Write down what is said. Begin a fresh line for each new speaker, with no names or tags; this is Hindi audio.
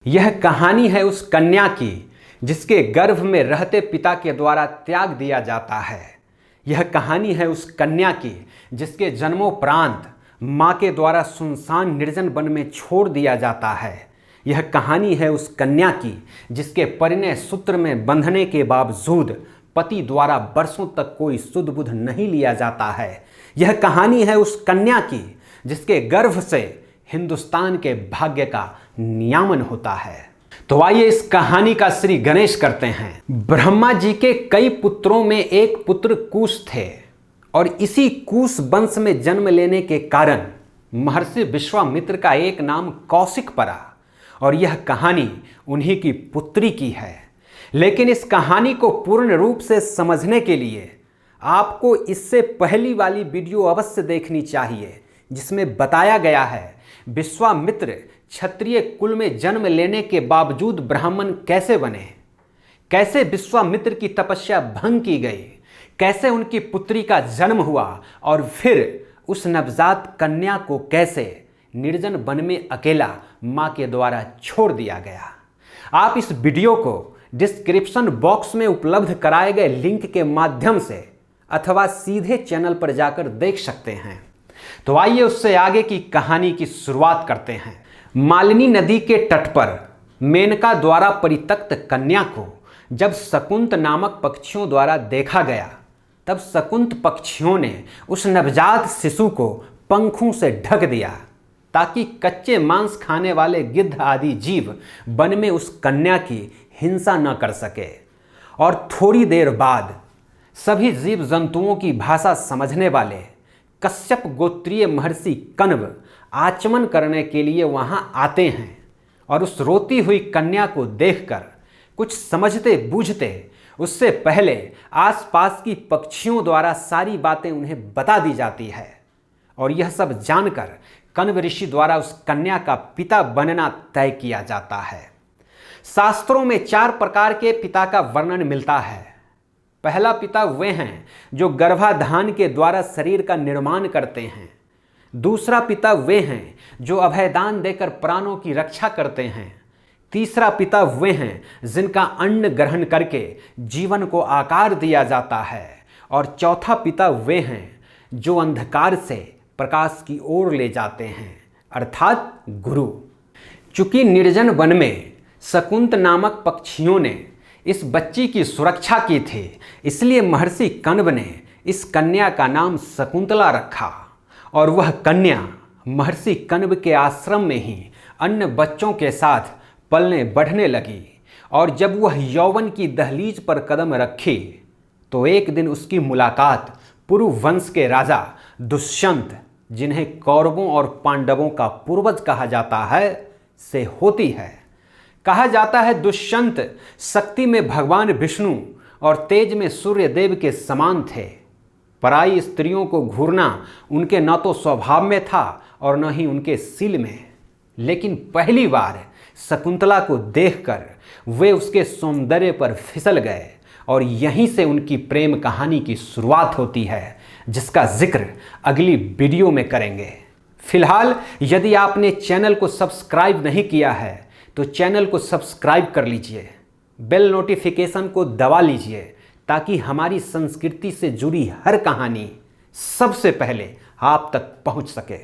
यह कहानी है उस कन्या की जिसके गर्भ में रहते पिता के द्वारा त्याग दिया जाता है। यह कहानी है उस कन्या की जिसके जन्मोपरांत माँ के द्वारा सुनसान निर्जन वन में छोड़ दिया जाता है। यह कहानी है उस कन्या की जिसके परिणय सूत्र में बंधने के बावजूद पति द्वारा वर्षों तक कोई सुध बुध नहीं लिया जाता है। यह कहानी है उस कन्या की जिसके गर्भ से हिंदुस्तान के भाग्य का नियामन होता है। तो आइए इस कहानी का श्री गणेश करते हैं। ब्रह्मा जी के कई पुत्रों में एक पुत्र कुश थे और इसी कुश वंश में जन्म लेने के कारण महर्षि विश्वामित्र का एक नाम कौशिक पड़ा और यह कहानी उन्हीं की पुत्री की है। लेकिन इस कहानी को पूर्ण रूप से समझने के लिए आपको इससे पहली वाली वीडियो अवश्य देखनी चाहिए जिसमें बताया गया है विश्वामित्र क्षत्रिय कुल में जन्म लेने के बावजूद ब्राह्मण कैसे बने, कैसे विश्वामित्र की तपस्या भंग की गई, कैसे उनकी पुत्री का जन्म हुआ और फिर उस नवजात कन्या को कैसे निर्जन वन में अकेला मां के द्वारा छोड़ दिया गया। आप इस वीडियो को डिस्क्रिप्शन बॉक्स में उपलब्ध कराए गए लिंक के माध्यम से अथवा सीधे चैनल पर जाकर देख सकते हैं। तो आइए उससे आगे की कहानी की शुरुआत करते हैं। मालिनी नदी के तट पर मेनका द्वारा परित्यक्त कन्या को जब शकुंत नामक पक्षियों द्वारा देखा गया तब शकुंत पक्षियों ने उस नवजात शिशु को पंखों से ढक दिया ताकि कच्चे मांस खाने वाले गिद्ध आदि जीव वन में उस कन्या की हिंसा न कर सके। और थोड़ी देर बाद सभी जीव जंतुओं की भाषा समझने वाले कश्यप गोत्रीय महर्षि कण्व आचमन करने के लिए वहां आते हैं और उस रोती हुई कन्या को देखकर कुछ समझते बूझते उससे पहले आसपास की पक्षियों द्वारा सारी बातें उन्हें बता दी जाती है। और यह सब जानकर कण्व ऋषि द्वारा उस कन्या का पिता बनना तय किया जाता है। शास्त्रों में 4 प्रकार के पिता का वर्णन मिलता है। पहला पिता वे हैं जो गर्भाधान के द्वारा शरीर का निर्माण करते हैं। दूसरा पिता वे हैं जो अभयदान देकर प्राणों की रक्षा करते हैं। तीसरा पिता वे हैं जिनका अन्न ग्रहण करके जीवन को आकार दिया जाता है। और चौथा पिता वे हैं जो अंधकार से प्रकाश की ओर ले जाते हैं अर्थात गुरु। चूंकि निर्जन वन में शकुंत नामक पक्षियों ने इस बच्ची की सुरक्षा की थी इसलिए महर्षि कण्व ने इस कन्या का नाम शकुंतला रखा। और वह कन्या महर्षि कण्व के आश्रम में ही अन्य बच्चों के साथ पलने बढ़ने लगी। और जब वह यौवन की दहलीज पर कदम रखी तो एक दिन उसकी मुलाकात पुरु वंश के राजा दुष्यंत, जिन्हें कौरवों और पांडवों का पूर्वज कहा जाता है, से होती है। कहा जाता है दुष्यंत शक्ति में भगवान विष्णु और तेज में सूर्य देव के समान थे। पराई स्त्रियों को घूरना उनके न तो स्वभाव में था और न ही उनके सील में। लेकिन पहली बार शकुंतला को देखकर वे उसके सौंदर्य पर फिसल गए और यहीं से उनकी प्रेम कहानी की शुरुआत होती है जिसका जिक्र अगली वीडियो में करेंगे। फिलहाल यदि आपने चैनल को सब्सक्राइब नहीं किया है तो चैनल को सब्सक्राइब कर लीजिए, बेल नोटिफिकेशन को दबा लीजिए ताकि हमारी संस्कृति से जुड़ी हर कहानी सबसे पहले आप तक पहुंच सके।